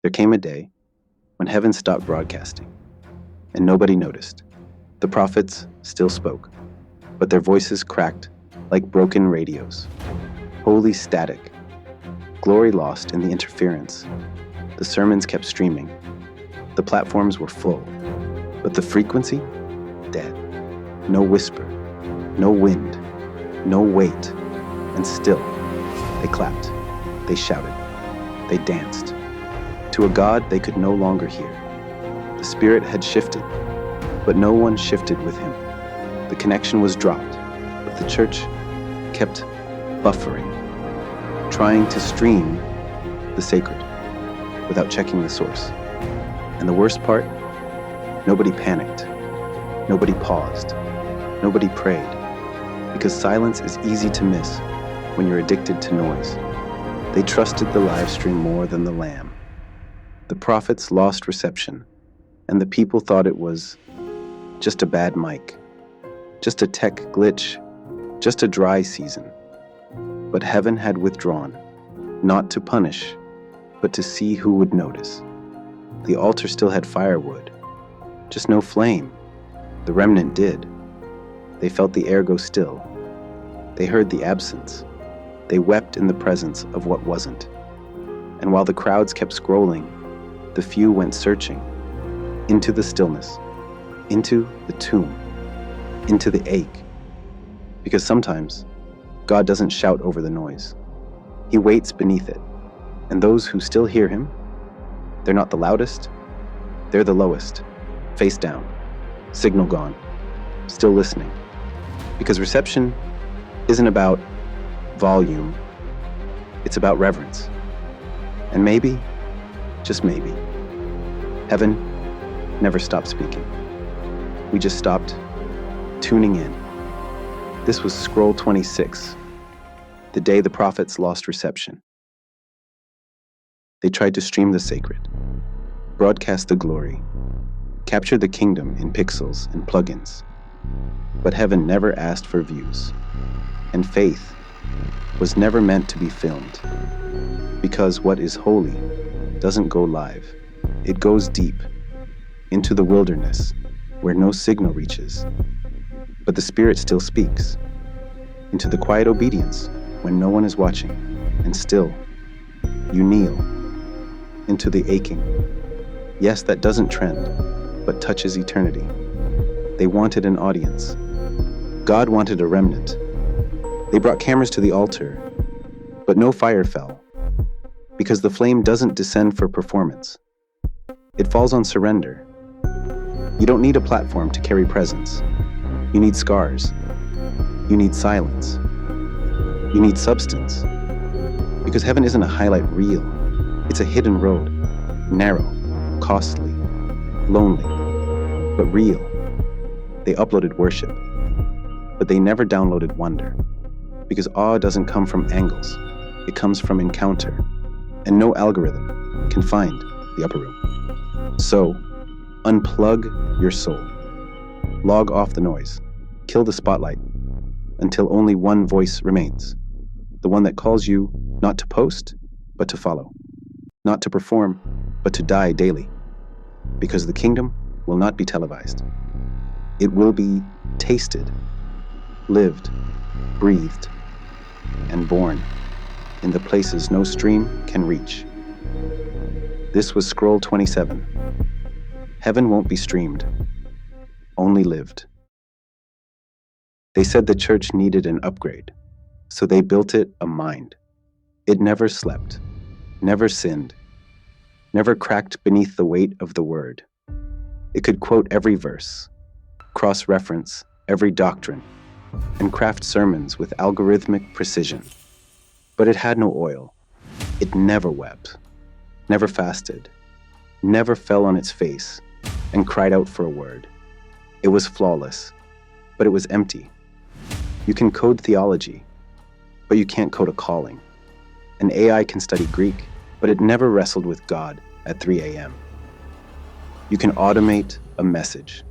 There came a day when heaven stopped broadcasting, and nobody noticed. The prophets still spoke, but their voices cracked like broken radios. Holy static. Glory lost in the interference. The sermons kept streaming. The platforms were full, but the frequency? Dead. No whisper, no wind, no weight, and still they clapped, they shouted, they danced. To a God they could no longer hear. The Spirit had shifted, but no one shifted with him. The connection was dropped, but the church kept buffering, trying to stream the sacred without checking the source. And the worst part, nobody panicked, nobody paused, nobody prayed, because silence is easy to miss when you're addicted to noise. They trusted the live stream more than the lamb. The prophets lost reception, and the people thought it was just a bad mic, just a tech glitch, just a dry season. But heaven had withdrawn, not to punish, but to see who would notice. The altar still had firewood, just no flame. The remnant did. They felt the air go still. They heard the absence. They wept in the presence of what wasn't. And while the crowds kept scrolling, the few went searching into the stillness, into the tomb, into the ache. Because sometimes God doesn't shout over the noise. He waits beneath it. And those who still hear him, they're not the loudest, they're the lowest, face down, signal gone, still listening. Because reception isn't about volume, it's about reverence. And maybe, just maybe, heaven never stopped speaking. We just stopped tuning in. This was Scroll 26, the day the prophets lost reception. They tried to stream the sacred, broadcast the glory, capture the kingdom in pixels and plugins. But heaven never asked for views, and faith was never meant to be filmed, because what is holy doesn't go live. It goes deep, into the wilderness, where no signal reaches. But the Spirit still speaks, into the quiet obedience, when no one is watching, and still, you kneel, into the aching. Yes, that doesn't trend, but touches eternity. They wanted an audience. God wanted a remnant. They brought cameras to the altar, but no fire fell, because the flame doesn't descend for performance. It falls on surrender. You don't need a platform to carry presence. You need scars. You need silence. You need substance. Because heaven isn't a highlight reel. It's a hidden road, narrow, costly, lonely, but real. They uploaded worship, but they never downloaded wonder, because awe doesn't come from angles, it comes from encounter, and no algorithm can find the upper room. So, unplug your soul, log off the noise, kill the spotlight, until only one voice remains, the one that calls you not to post, but to follow, not to perform, but to die daily, because the kingdom will not be televised. It will be tasted, lived, breathed, and born in the places no stream can reach. This was Scroll 27. Heaven won't be streamed, only lived. They said the church needed an upgrade, so they built it a mind. It never slept, never sinned, never cracked beneath the weight of the word. It could quote every verse, cross-reference every doctrine, and craft sermons with algorithmic precision. But it had no oil. It never wept, never fasted, never fell on its face and cried out for a word. It was flawless, but it was empty. You can code theology, but you can't code a calling. An AI can study Greek, but it never wrestled with God at 3 a.m. You can automate a message,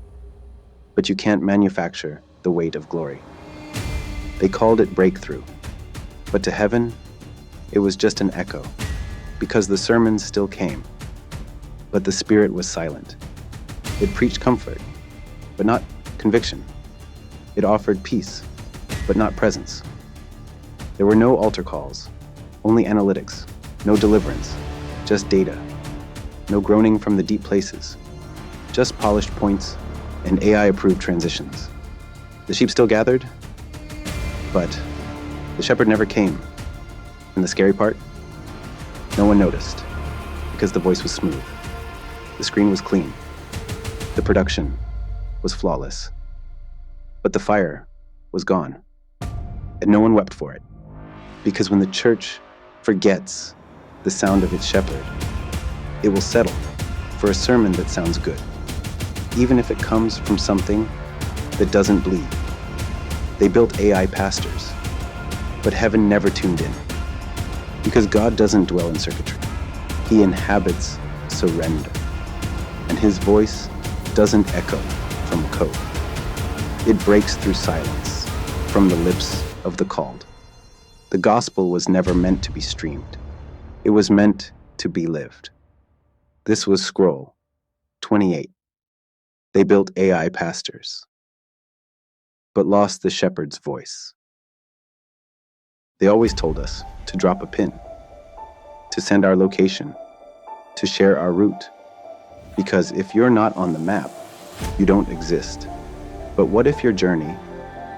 but you can't manufacture the weight of glory. They called it breakthrough, but to heaven, it was just an echo, because the sermons still came, but the Spirit was silent. It preached comfort, but not conviction. It offered peace, but not presence. There were no altar calls, only analytics, no deliverance, just data, no groaning from the deep places, just polished points and AI-approved transitions. The sheep still gathered, but the shepherd never came. And the scary part? No one noticed, because the voice was smooth. The screen was clean. The production was flawless. But the fire was gone, and no one wept for it. Because when the church forgets the sound of its shepherd, it will settle for a sermon that sounds good, even if it comes from something that doesn't bleed. They built AI pastors, but heaven never tuned in. Because God doesn't dwell in circuitry. He inhabits surrender. And his voice doesn't echo from code. It breaks through silence from the lips of the called. The gospel was never meant to be streamed. It was meant to be lived. This was Scroll 28. They built AI pastors, but lost the shepherd's voice. They always told us to drop a pin, to send our location, to share our route. Because if you're not on the map, you don't exist. But what if your journey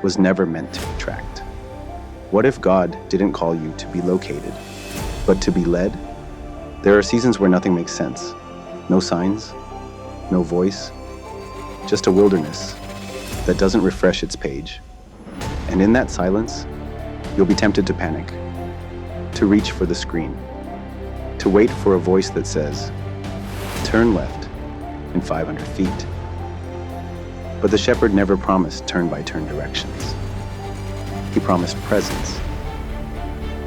was never meant to be tracked? What if God didn't call you to be located, but to be led? There are seasons where nothing makes sense. No signs, no voice, just a wilderness that doesn't refresh its page. And in that silence, you'll be tempted to panic, to reach for the screen, to wait for a voice that says, turn left in 500 feet. But the shepherd never promised turn-by-turn directions. He promised presence.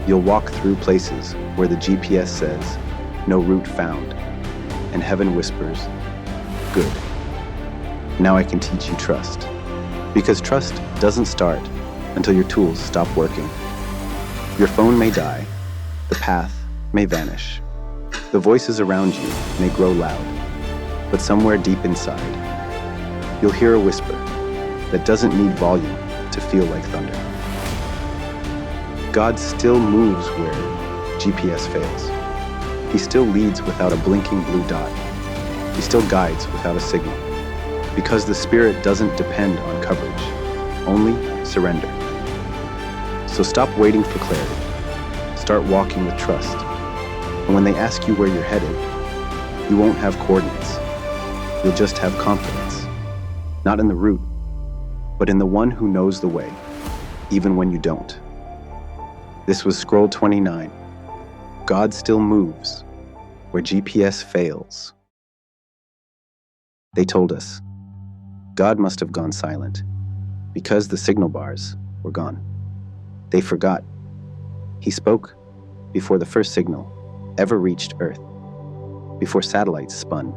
You'll walk through places where the GPS says, no route found, and heaven whispers, good. Now I can teach you trust. Because trust doesn't start until your tools stop working. Your phone may die, the path may vanish, the voices around you may grow loud, but somewhere deep inside, you'll hear a whisper that doesn't need volume to feel like thunder. God still moves where GPS fails. He still leads without a blinking blue dot. He still guides without a signal. Because the Spirit doesn't depend on coverage, only surrender. So stop waiting for clarity. Start walking with trust. And when they ask you where you're headed, you won't have coordinates. You'll just have confidence. Not in the route, but in the one who knows the way, even when you don't. This was Scroll 29. God still moves where GPS fails. They told us God must have gone silent because the signal bars were gone. They forgot. He spoke before the first signal ever reached Earth, before satellites spun,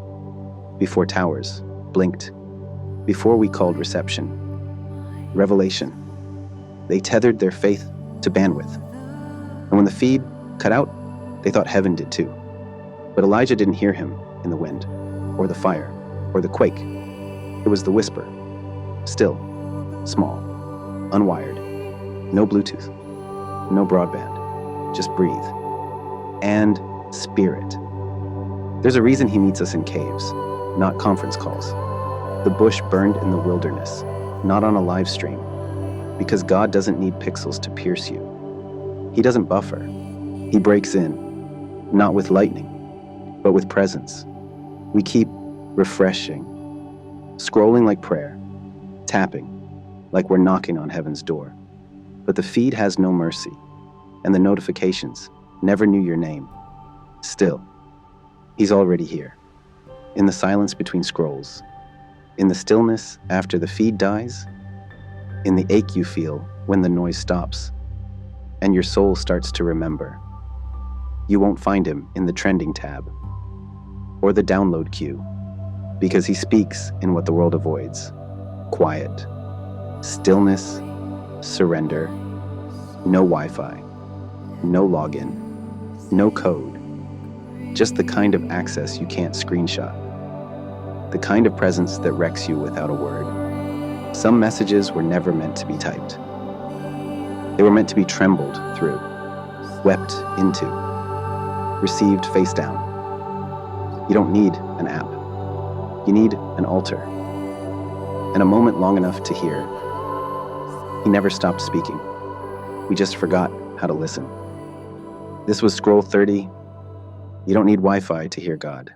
before towers blinked, before we called reception. Revelation. They tethered their faith to bandwidth. And when the feed cut out, they thought heaven did too. But Elijah didn't hear him in the wind, or the fire, or the quake. It was the whisper. Still, small, unwired, no Bluetooth, no broadband, just breathe. And Spirit. There's a reason he meets us in caves, not conference calls. The bush burned in the wilderness, not on a live stream, because God doesn't need pixels to pierce you. He doesn't buffer. He breaks in, not with lightning, but with presence. We keep refreshing, scrolling like prayer, tapping like we're knocking on heaven's door. But the feed has no mercy, and the notifications never knew your name. Still, he's already here, in the silence between scrolls, in the stillness after the feed dies, in the ache you feel when the noise stops, and your soul starts to remember. You won't find him in the trending tab or the download queue, because he speaks in what the world avoids: quiet, stillness, surrender, no Wi-Fi, no login, no code, Just the kind of access you can't screenshot. The kind of presence that wrecks you without a word. Some messages were never meant to be typed. They were meant to be trembled through, wept into, received face down. You don't need an app. You need an altar. And a moment long enough to hear. He never stopped speaking. We just forgot how to listen. This was Scroll 30. You don't need Wi-Fi to hear God.